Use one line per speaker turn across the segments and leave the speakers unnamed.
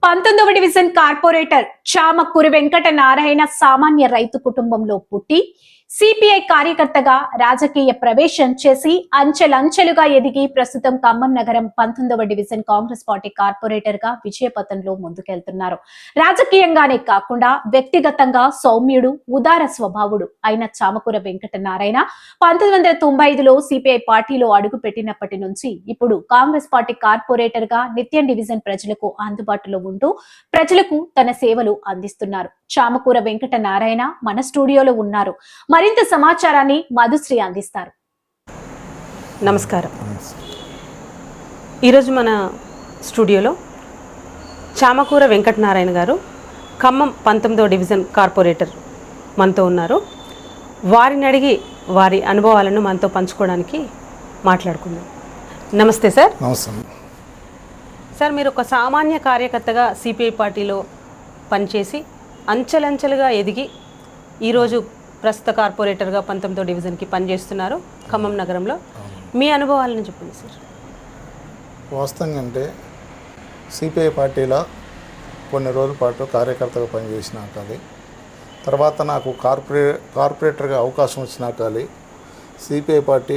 19వ division corporator Chamakuri Venkata Narayana సామాన్య రైతు కుటుంబంలో పుట్టి సిపిఐ కార్యకర్తగా రాజకీయ ప్రవేశం చేసి అంచెలంచెలుగా ఎదిగి ప్రస్తుతం ఖమ్మం నగరం 19వ డివిజన్ కాంగ్రెస్ పార్టీ కార్పొరేటర్ గా విజయపథంలో ముందుకెళ్తున్నారు. రాజకీయంగానే కాకుండా వ్యక్తిగతంగా సౌమ్యుడు, ఉదార స్వభావుడు అయిన చామకూర వెంకట నారాయణ 1995లో సిపిఐ పార్టీలో అడుగు పెట్టినప్పటి నుంచి ఇప్పుడు కాంగ్రెస్ పార్టీ కార్పొరేటర్ గా నిత్యం డివిజన్ ప్రజలకు అందుబాటులో ఉంటూ ప్రజలకు తన సేవలు అందిస్తున్నారు. చామకూర వెంకట నారాయణ మన స్టూడియోలో ఉన్నారు. మరింత సమాచారాన్ని మధుశ్రీ అందిస్తారు.
నమస్కారం. ఈరోజు మన స్టూడియోలో చామకూర వెంకట నారాయణ గారు ఖమ్మం 19వ డివిజన్ కార్పొరేటర్ మనతో ఉన్నారు. వారిని అడిగి వారి అనుభవాలను మనతో పంచుకోవడానికి మాట్లాడుకుందాం. నమస్తే సార్.
నమస్తే
సార్, మీరు ఒక సామాన్య కార్యకర్తగా సిపిఐ పార్టీలో పనిచేసి అంచెలంచెలుగా ఎదిగి ఈరోజు ప్రస్తుత కార్పొరేటర్గా 19వ డివిజన్కి పనిచేస్తున్నారు ఖమ్మం నగరంలో. మీ అనుభవాలను చెప్పండి సార్.
వాస్తవంగా అంటే సిపిఐ పార్టీలో కొన్ని రోజుల పాటు కార్యకర్తగా పనిచేసినాక తర్వాత నాకు కార్పొరేటర్గా అవకాశం వచ్చినాక సిపిఐ పార్టీ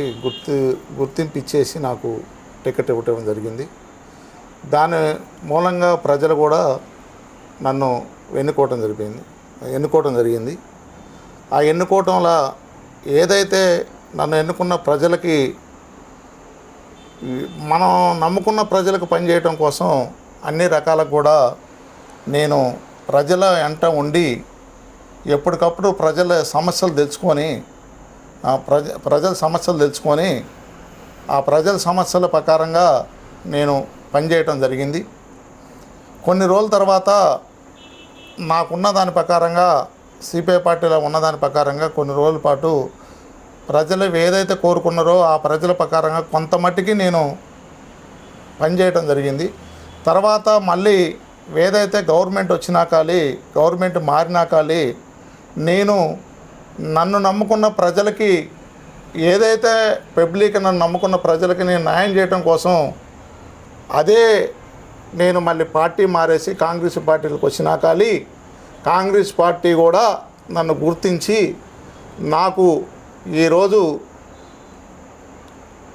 గుర్తింపు ఇచ్చేసి నాకు టికెట్ ఇవ్వటం జరిగింది. దాని మూలంగా ప్రజలు కూడా నన్ను ఎన్నుకోవటం జరిగింది. ఆ ఎన్నుకోవటంలో ఏదైతే నన్ను ఎన్నుకున్న ప్రజలకి, మనం నమ్ముకున్న ప్రజలకు పనిచేయటం కోసం అన్ని రకాలకు కూడా నేను ప్రజల వెంట ఉండి ఎప్పటికప్పుడు ప్రజల సమస్యలు తెలుసుకొని ఆ ప్రజల సమస్యల ప్రకారంగా నేను పనిచేయటం జరిగింది. కొన్ని రోజుల తర్వాత నాకున్న దాని ప్రకారంగా, సిపిఐ పార్టీలో ఉన్నదాని ప్రకారంగా కొన్ని రోజుల పాటు ప్రజలు ఏదైతే కోరుకున్నారో ఆ ప్రజల ప్రకారంగా కొంత మట్టికి నేను పనిచేయటం జరిగింది. తర్వాత మళ్ళీ ఏదైతే గవర్నమెంట్ మారినాక నేను నన్ను నమ్ముకున్న ప్రజలకి, ఏదైతే నన్ను నమ్ముకున్న ప్రజలకి నేను న్యాయం చేయటం కోసం అదే నేను మళ్ళీ పార్టీ మారేసి కాంగ్రెస్ పార్టీలకు వచ్చినాక కాంగ్రెస్ పార్టీ కూడా నన్ను గుర్తించి నాకు ఈరోజు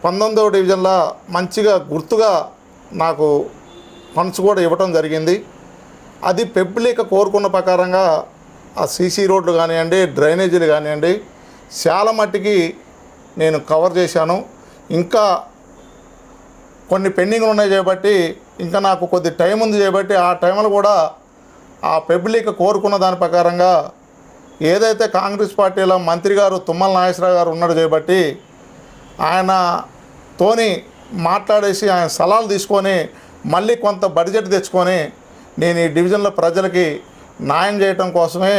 19వ డివిజన్లో మంచిగా గుర్తుగా నాకు ఫండ్స్ కూడా ఇవ్వటం జరిగింది. అది పబ్లిక్ కోరుకున్న ప్రకారంగా ఆ సీసీ రోడ్లు కానివ్వండి, డ్రైనేజీలు కానివ్వండి చాలా మట్టికి నేను కవర్ చేశాను. ఇంకా కొన్ని పెండింగ్లు ఉన్నాయి చేయబట్టి, ఇంకా నాకు కొద్ది టైం ఉంది చేయబట్టి ఆ టైంలో కూడా ఆ పబ్లిక్ కోరుకున్న దాని ప్రకారంగా ఏదైతే కాంగ్రెస్ పార్టీలో మంత్రి గారు తుమ్మల నాగేశ్వరరావు గారు ఉన్నాడు చేయబట్టి ఆయనతోని మాట్లాడేసి ఆయన సలహాలు తీసుకొని మళ్ళీ కొంత బడ్జెట్ తెచ్చుకొని నేను ఈ డివిజన్లో ప్రజలకి న్యాయం చేయటం కోసమే,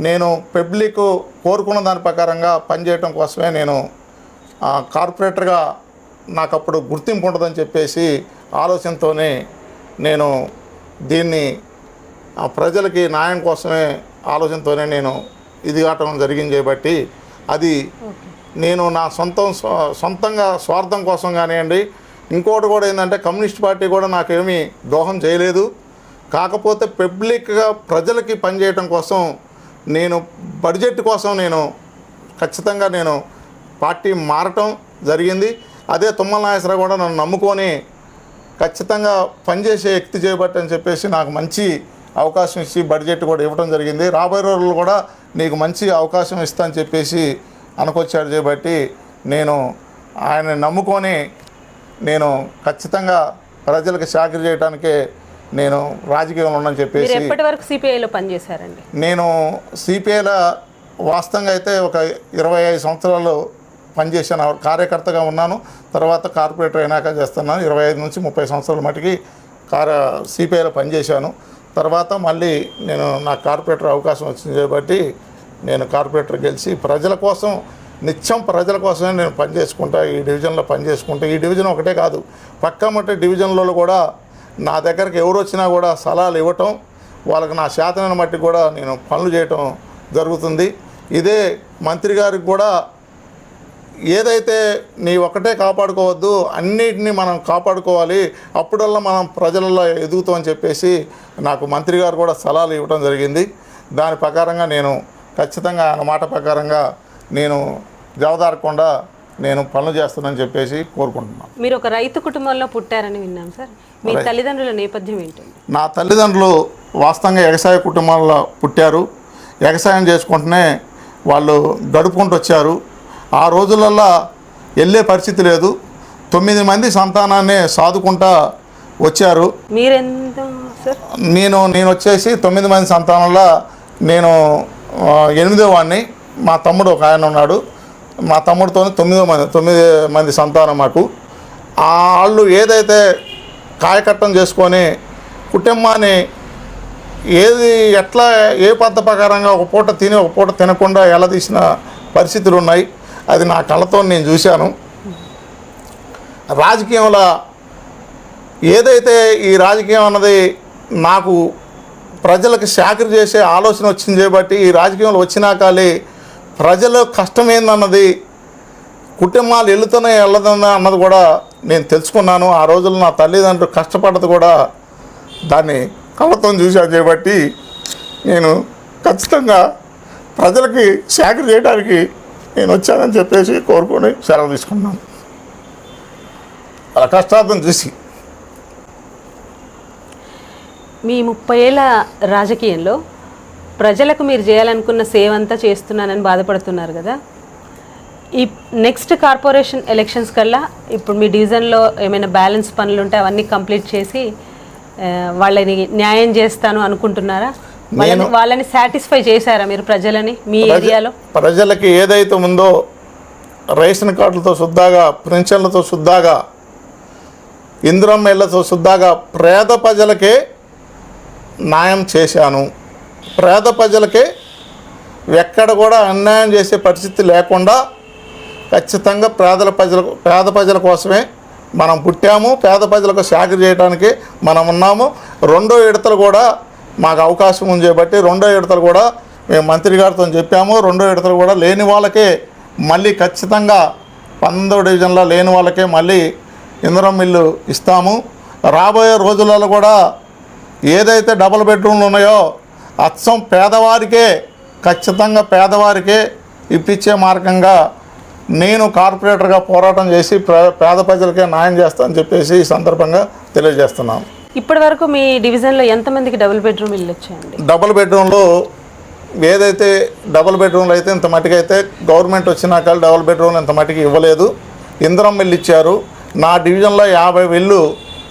నేను పబ్లిక్ కోరుకున్న దాని ప్రకారంగా పనిచేయటం కోసమే నేను కార్పొరేటర్గా నాకు అప్పుడు గుర్తింపు ఉంటుందని చెప్పేసి ఆలోచనతోనే నేను దీన్ని ప్రజలకి న్యాయం కోసమే ఆలోచనతోనే నేను ఇది కావటం జరిగింది చేయబట్టి అది నేను నా సొంతంగా స్వార్థం కోసం కానివ్వండి, ఇంకోటి కూడా ఏంటంటే కమ్యూనిస్ట్ పార్టీ కూడా నాకేమీ దోహం చేయలేదు. కాకపోతే పబ్లిక్గా ప్రజలకి పనిచేయటం కోసం నేను బడ్జెట్ కోసం నేను ఖచ్చితంగా నేను పార్టీ మారటం జరిగింది. అదే తుమ్మల నాగేశ్వరరావు కూడా నన్ను నమ్ముకొని ఖచ్చితంగా పనిచేసే వ్యక్తి చేయబట్టి అని చెప్పేసి నాకు మంచి అవకాశం ఇచ్చి బడ్జెట్ కూడా ఇవ్వడం జరిగింది. రాబోయే రోజుల్లో కూడా నీకు మంచి అవకాశం ఇస్తా అని చెప్పేసి అనుకొచ్చాడు చేయబట్టి నేను ఆయన నమ్ముకొని నేను ఖచ్చితంగా ప్రజలకు చాకరీ చేయడానికే నేను రాజకీయంలో ఉన్నానని చెప్పేసి.
ఎప్పటి వరకు సిపిఐలో పనిచేశారండి?
నేను సిపిఐలో వాస్తవంగా అయితే ఒక 25 సంవత్సరాలు పనిచేశాను, కార్యకర్తగా ఉన్నాను. తర్వాత కార్పొరేటర్ అయినాక చేస్తున్నాను. 25 నుంచి 30 సంవత్సరాల మటుకి సిపిఐలో పనిచేశాను. తర్వాత మళ్ళీ నేను నాకు కార్పొరేటర్ అవకాశం వచ్చింది కాబట్టి నేను కార్పొరేటర్ గెలిచి నిత్యం ప్రజల కోసమే నేను పనిచేసుకుంటా, ఈ డివిజన్లో పనిచేసుకుంటా. ఈ డివిజన్ ఒకటే కాదు, పక్కమట్టి డివిజన్లలో కూడా నా దగ్గరికి ఎవరు వచ్చినా కూడా సలహాలు ఇవ్వటం, వాళ్ళకి నా శాతనైన మట్టి కూడా నేను పనులు చేయటం జరుగుతుంది. ఇదే మంత్రి గారికి కూడా ఏదైతే నీ ఒక్కటే కాపాడుకోవద్దు, అన్నిటినీ మనం కాపాడుకోవాలి, అప్పుడల్లా మనం ప్రజలలో ఎదుగుతామని చెప్పేసి నాకు మంత్రి గారు కూడా సలహాలు ఇవ్వడం జరిగింది. దాని ప్రకారంగా నేను ఖచ్చితంగా ఆయన మాట ప్రకారంగా నేను జవదారకుండా నేను పనులు చేస్తానని చెప్పేసి కోరుకుంటున్నాను.
మీరు ఒక రైతు కుటుంబంలో పుట్టారని విన్నాం సార్. మీ తల్లిదండ్రుల నేపథ్యం ఏంటండి?
నా తల్లిదండ్రులు వాస్తవంగా వ్యవసాయ కుటుంబాల్లో పుట్టారు. వ్యవసాయం చేసుకుంటూనే వాళ్ళు గడుపుకుంటూ వచ్చారు. ఆ రోజులల్లో వెళ్ళే పరిస్థితి లేదు. 9 మంది సంతానాన్ని సాదుకుంటా వచ్చారు.
మీరెంత సార్?
నేను వచ్చేసి 9 మంది సంతానంలో నేను 8వ వాడిని. మా తమ్ముడు ఒక ఆయన ఉన్నాడు. మా తమ్ముడితో 9 మంది సంతానం మాకు. వాళ్ళు ఏదైతే కాయకట్టం చేసుకొని కుటుంబాన్ని ఎట్లా ఏ పద్ధతి ప్రకారంగా ఒక పూట తిని ఒక పూట తినకుండా ఎలా తీసిన పరిస్థితులు ఉన్నాయి. అది నా కళ్ళతో నేను చూశాను. రాజకీయంలో ఏదైతే ఈ రాజకీయం అన్నది నాకు ప్రజలకు చాకరీ చేసే ఆలోచన వచ్చింది కాబట్టి ఈ రాజకీయంలో వచ్చినాకాలి ప్రజల కష్టం ఏందన్నది, కుటుంబాలు వెళ్తున్నాయి వెళ్ళదన్నా అన్నది కూడా నేను తెలుసుకున్నాను. ఆ రోజుల్లో నా తల్లిదండ్రులు కష్టపడ్డది కూడా దాన్ని కళ్ళతో చూశాను కాబట్టి నేను ఖచ్చితంగా ప్రజలకి చాకరీ చేయడానికి నేను వచ్చానని చెప్పేసి కోరుకొని సెలవు తీసుకున్నాను. అలా కష్టార్థం చూసి
మీ 30 ఏళ్ళ రాజకీయంలో ప్రజలకు మీరు చేయాలనుకున్న సేవ అంతా చేస్తున్నానని బాధపడుతున్నారు కదా. ఈ నెక్స్ట్ కార్పొరేషన్ ఎలక్షన్స్ కల్లా ఇప్పుడు మీ డివిజన్లో ఏమైనా బ్యాలెన్స్ పనులు ఉంటే అవన్నీ కంప్లీట్ చేసి వాళ్ళని న్యాయం చేస్తాను అనుకుంటున్నారా? వాళ్ళని సాటిస్ఫై చేశారా మీరు ప్రజలని మీ ఏరియాలో?
ప్రజలకి ఏదైతే ఉందో రేషన్ కార్డులతో శుద్ధాగా, పెన్షన్లతో శుద్ధాగా, ఇందిరమ్మ ఇళ్లతో శుద్ధాగా పేద ప్రజలకే న్యాయం చేశాను. పేద ప్రజలకే ఎక్కడ కూడా అన్యాయం చేసే పరిస్థితి లేకుండా ఖచ్చితంగా పేద ప్రజల కోసమే మనం పుట్టాము. పేద ప్రజలకు చాకరీ చేయడానికి మనం ఉన్నాము. 2వ విడతలు కూడా మాకు అవకాశం ఉంది కాబట్టి 2వ విడతలు కూడా మేము మంత్రి గారితో చెప్పాము. 2వ విడతలు కూడా లేని వాళ్ళకే మళ్ళీ ఖచ్చితంగా 19వ డివిజన్లో లేని వాళ్ళకే మళ్ళీ ఇందిరమ్మ ఇల్లు ఇస్తాము. రాబోయే రోజులలో కూడా ఏదైతే డబుల్ బెడ్రూమ్లు ఉన్నాయో అచ్చం పేదవారికే, ఖచ్చితంగా పేదవారికే ఇప్పించే మార్గంగా నేను కార్పొరేటర్గా పోరాటం చేసి పేద ప్రజలకే న్యాయం చేస్తానని చెప్పేసి ఈ సందర్భంగా తెలియజేస్తున్నాను.
ఇప్పటి వరకు మీ డివిజన్లో ఎంతమందికి డబుల్ బెడ్రూమ్ ఇల్లు వచ్చాయండి?
డబుల్ బెడ్రూమ్లో ఏదైతే డబుల్ బెడ్రూమ్లు అయితే ఇంత మట్టికి అయితే గవర్నమెంట్ వచ్చినాక డబుల్ బెడ్రూమ్లు ఇంత మట్టికి ఇవ్వలేదు. ఇందిరమ్మ ఇల్లు ఇచ్చారు. నా డివిజన్లో 50 ఇల్లు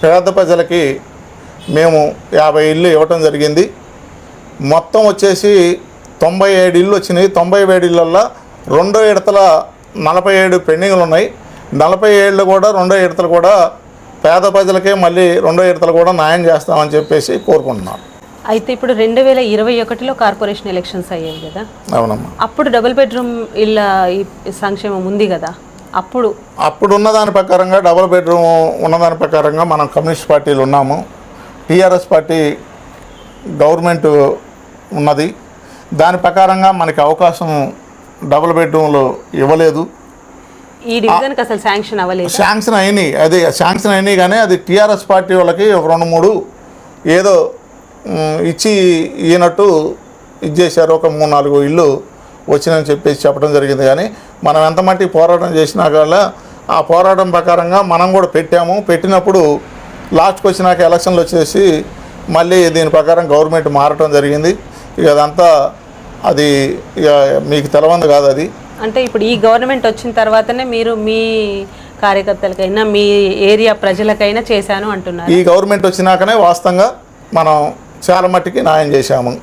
పేద ప్రజలకి మేము 50 ఇల్లు ఇవ్వటం జరిగింది. మొత్తం వచ్చేసి 97 ఇల్లు వచ్చినాయి. 97 ఇళ్ళల్లో 2వ విడతల 47 పెండింగ్లు ఉన్నాయి. 47 కూడా 2వ విడతలు కూడా పేద ప్రజలకే మళ్ళీ 2వ విడతలు కూడా న్యాయం చేస్తామని చెప్పేసి కోరుకుంటున్నాను.
అయితే ఇప్పుడు 2021లో కార్పొరేషన్ ఎలక్షన్స్ అయ్యాయి కదా.
అవునమ్మా.
అప్పుడు డబుల్ బెడ్రూమ్ ఇళ్ళ సంక్షేమం ఉంది కదా. అప్పుడు
ఉన్నదాని ప్రకారంగా డబుల్ బెడ్రూమ్ ఉన్నదాని ప్రకారంగా మనం కమ్యూనిస్ట్ పార్టీలు ఉన్నాము. టీఆర్ఎస్ పార్టీ గవర్నమెంట్ ఉన్నది. దాని ప్రకారంగా మనకి అవకాశం డబుల్ బెడ్రూమ్లు ఇవ్వలేదు.
ఈ డివిజన్కి అసలు శాంక్షన్ అవ్వలేదు.
శాంక్షన్ అయినాయి, అది శాంక్షన్ అయినాయి కానీ అది టీఆర్ఎస్ పార్టీ వాళ్ళకి ఒక 2-3 ఏదో ఇచ్చి ఈయనట్టు ఇచ్చేసారు. ఒక 3-4 ఇల్లు వచ్చినని చెప్పేసి చెప్పడం జరిగింది. కానీ మనం ఎంత మట్టి పోరాటం చేసినా కూడా ఆ పోరాటం ప్రకారంగా మనం కూడా పెట్టినప్పుడు లాస్ట్కి వచ్చినాక ఎలక్షన్లు వచ్చేసి మళ్ళీ దీని ప్రకారం గవర్నమెంట్ మారటం జరిగింది. ఇక అదంతా అది ఇక మీకు తెలవంది కాదు. అది
అంటే ఇప్పుడు ఈ గవర్నమెంట్ వచ్చిన తర్వాతనే మీరు మీ కార్యకర్తలకైనా మీ ఏరియా ప్రజలకైనా చేశాను అంటున్నారు.
ఈ గవర్నమెంట్ వచ్చినాకనే వాస్తవంగా మనం చాలా మట్టికి న్యాయం చేశాము.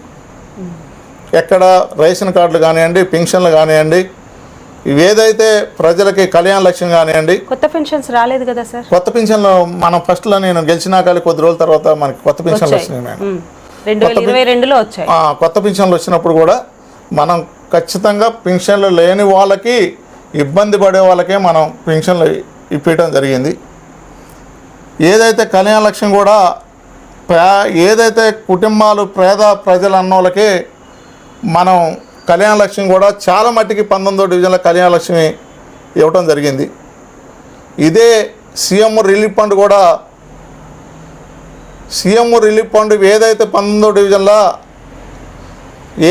ఎక్కడ రేషన్ కార్డులు కానివ్వండి, పెన్షన్లు కానివ్వండి, ఇవేదైతే ప్రజలకి కళ్యాణ లక్ష్యం కానివ్వండి.
కొత్త పెన్షన్స్ రాలేదు కదా సార్?
కొత్త పెన్షన్లు మనం ఫస్ట్లో నేను గెలిచినాక కొద్ది రోజుల తర్వాత మనకి కొత్త పెన్షన్లు వచ్చినాయి మేడం.
2022లో వచ్చాయి.
కొత్త పెన్షన్లు వచ్చినప్పుడు కూడా మనం ఖచ్చితంగా పెన్షన్లు లేని వాళ్ళకి, ఇబ్బంది పడే వాళ్ళకే మనం పెన్షన్లు ఇప్పించడం జరిగింది. ఏదైతే కళ్యాణ లక్ష్యం కూడా ఏదైతే కుటుంబాలు పేద ప్రజలు అన్నోళ్ళకి మనం కళ్యాణ లక్ష్యం కూడా చాలా మట్టికి 19వ డివిజన్లో కళ్యాణ లక్ష్మి ఇవ్వటం జరిగింది. ఇదే సీఎం రిలీఫ్ ఫండ్ కూడా సీఎం రిలీఫ్ ఫండ్ ఏదైతే 19వ డివిజన్లో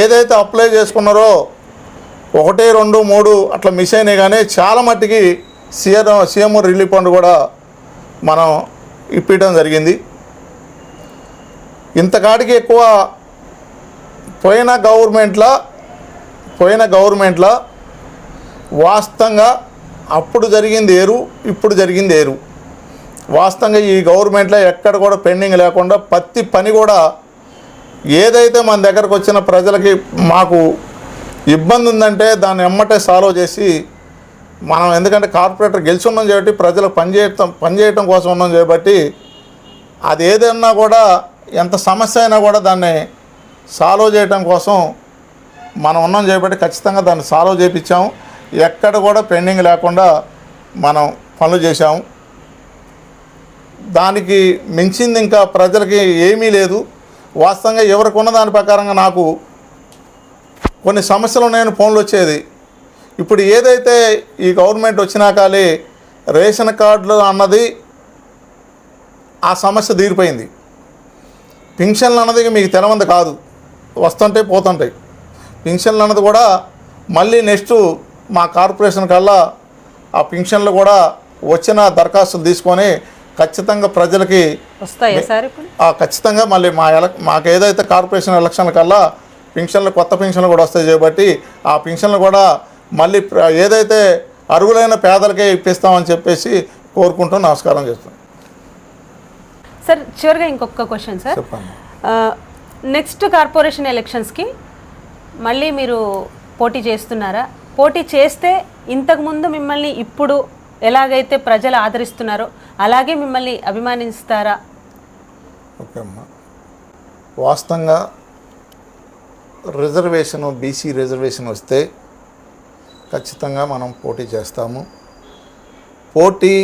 ఏదైతే అప్లై చేసుకున్నారో 1, 2, 3 అట్లా మిస్ అయినాయి. కానీ చాలా మట్టికి సీఎం రిలీఫ్ ఫండ్ కూడా మనం ఇప్పించడం జరిగింది. ఇంతకాడికి ఎక్కువ పోయిన గవర్నమెంట్లో వాస్తవంగా అప్పుడు జరిగింది ఏరు, ఇప్పుడు జరిగింది ఏరు. వాస్తవంగా ఈ గవర్నమెంట్లో ఎక్కడ కూడా పెండింగ్ లేకుండా ప్రతి పని కూడా ఏదైతే మన దగ్గరకు వచ్చిన ప్రజలకి మాకు ఇబ్బంది ఉందంటే దాన్ని ఎమ్మటే సాల్వ్ చేసి మనం, ఎందుకంటే కార్పొరేటర్ గెలిచి ఉన్నాం కాబట్టి ప్రజలకు పనిచేయటం కోసం ఉన్నాం కాబట్టి అది ఏదన్నా కూడా ఎంత సమస్య అయినా కూడా దాన్ని సాల్వ్ చేయటం కోసం మనం ఉన్నాం చేయబట్టి ఖచ్చితంగా దాన్ని సాల్వ్ చేయించాము. ఎక్కడ కూడా పెండింగ్ లేకుండా మనం పనులు చేశాము. దానికి మించింది ఇంకా ప్రజలకి ఏమీ లేదు. వాస్తవంగా ఎవరికి ఉన్న దాని ప్రకారంగా నాకు కొన్ని సమస్యలు ఉన్నాయని ఫోన్లు వచ్చేది. ఇప్పుడు ఏదైతే ఈ గవర్నమెంట్ వచ్చినాకాలే రేషన్ కార్డులు అన్నది ఆ సమస్య తీరిపోయింది. పింఛన్లు అన్నది మీకు తెలవంది కాదు, వస్తుంటాయి పోతుంటాయి. పింఛన్లు అన్నది కూడా మళ్ళీ నెక్స్ట్ మా కార్పొరేషన్ కల్లా ఆ పింఛన్లు కూడా వచ్చిన దరఖాస్తులు తీసుకొని ఖచ్చితంగా ప్రజలకి
వస్తాయా సార్ ఇప్పుడు?
ఖచ్చితంగా మళ్ళీ మాకు ఏదైతే కార్పొరేషన్ ఎలక్షన్ల కల్లా కొత్త పింఛన్లు కూడా వస్తాయి కాబట్టి ఆ పింఛన్లు కూడా మళ్ళీ ఏదైతే అర్హులైన పేదలకే ఇప్పిస్తామని చెప్పేసి కోరుకుంటూ నమస్కారం చేస్తాను.
సార్ చివరిగా ఇంకొక క్వశ్చన్ సార్,
చెప్పండి.
నెక్స్ట్ కార్పొరేషన్ ఎలక్షన్స్కి మళ్ళీ మీరు పోటీ చేస్తున్నారా? పోటీ చేస్తే ఇంతకుముందు మిమ్మల్ని ఇప్పుడు ఎలాగైతే ప్రజలు ఆదరిస్తున్నారో అలాగే మిమ్మల్ని అభిమానిస్తారా?
ఓకే అమ్మా, వాస్తవంగా రిజర్వేషను బీసీ రిజర్వేషన్ వస్తే ఖచ్చితంగా మనం పోటీ చేస్తాము. పోటీ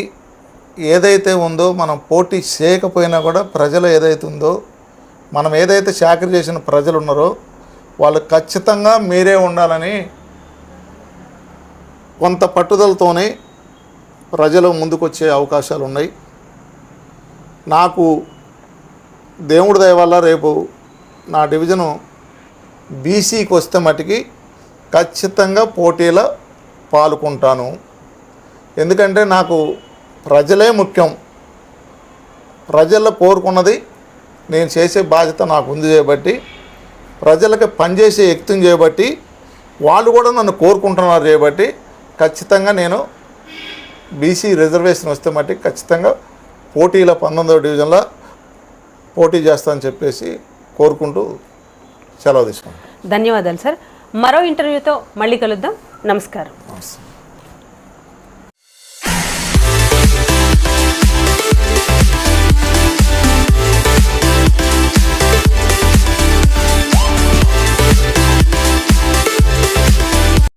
ఏదైతే ఉందో మనం పోటీ చేయకపోయినా కూడా ప్రజలు ఏదైతే ఉందో మనం ఏదైతే చాకరీ చేసిన ప్రజలు ఉన్నారో వాళ్ళు ఖచ్చితంగా మీరే ఉండాలని కొంత పట్టుదలతోనే ప్రజలు ముందుకొచ్చే అవకాశాలు ఉన్నాయి. నాకు దేవుడి దయ వల్ల రేపు నా డివిజను బీసీకి వస్తే మటుకి ఖచ్చితంగా పోటీలో పాల్గొంటాను. ఎందుకంటే నాకు ప్రజలే ముఖ్యం. ప్రజల్లో కోరుకున్నది నేను చేసే బాధ్యత నాకు ఉంది చేయబట్టి, ప్రజలకి పనిచేసే వ్యక్తిని చేయబట్టి, వాళ్ళు కూడా నన్ను కోరుకుంటున్నారు చేయబట్టి ఖచ్చితంగా నేను బీసీ రిజర్వేషన్ వస్తే మట్టి ఖచ్చితంగా పోటీలో 19వ డివిజన్లో పోటీ చేస్తానని చెప్పేసి కోరుకుంటూ సెలవు తీసుకుంటాను.
ధన్యవాదాలు సార్. మరో ఇంటర్వ్యూతో మళ్ళీ కలుద్దాం. నమస్కారం.